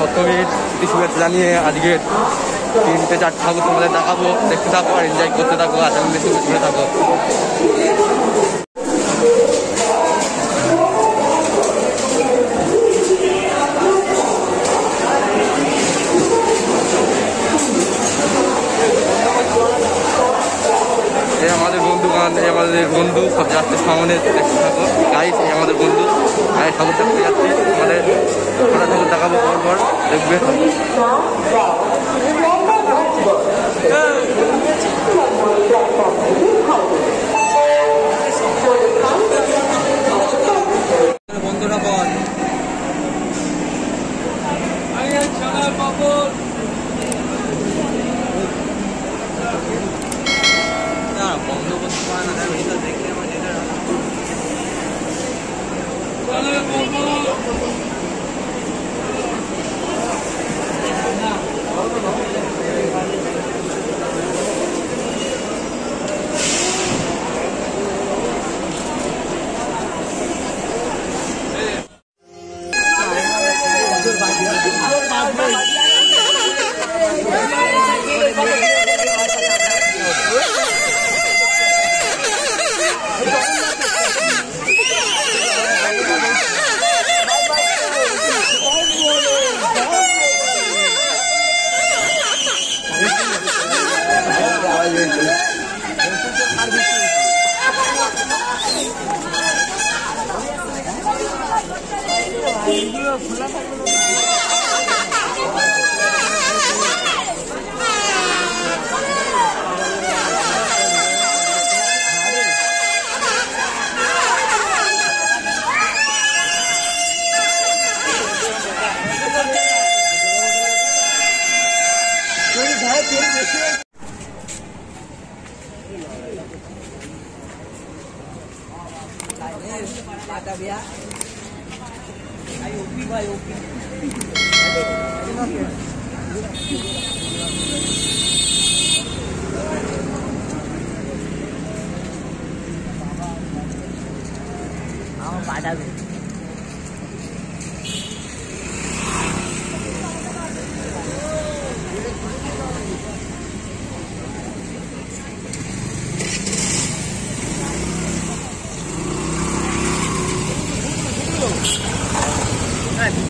সপ্তমীর শুভেচ্ছা জানিয়ে আজকে 3টে-4টে ঠাকুর তোমাদের দেখাবো, দেখতে থাকো আর এনজয় করতে থাকো, আনন্দ শুনে থাকো। আমাদের বন্ধুগান, আমাদের বন্ধু সব যাচ্ছে সামনে, দেখতে থাকো গাইস। আমাদের বন্ধু গায়ে ঠাকুর দেখতে যাচ্ছে, আমাদের ঠাকুর দেখাবো পর দেখবে। বন্ধুরা বল বন্ধ করতে পারে না, ভিতর দেখলে আমার যেটা Padahal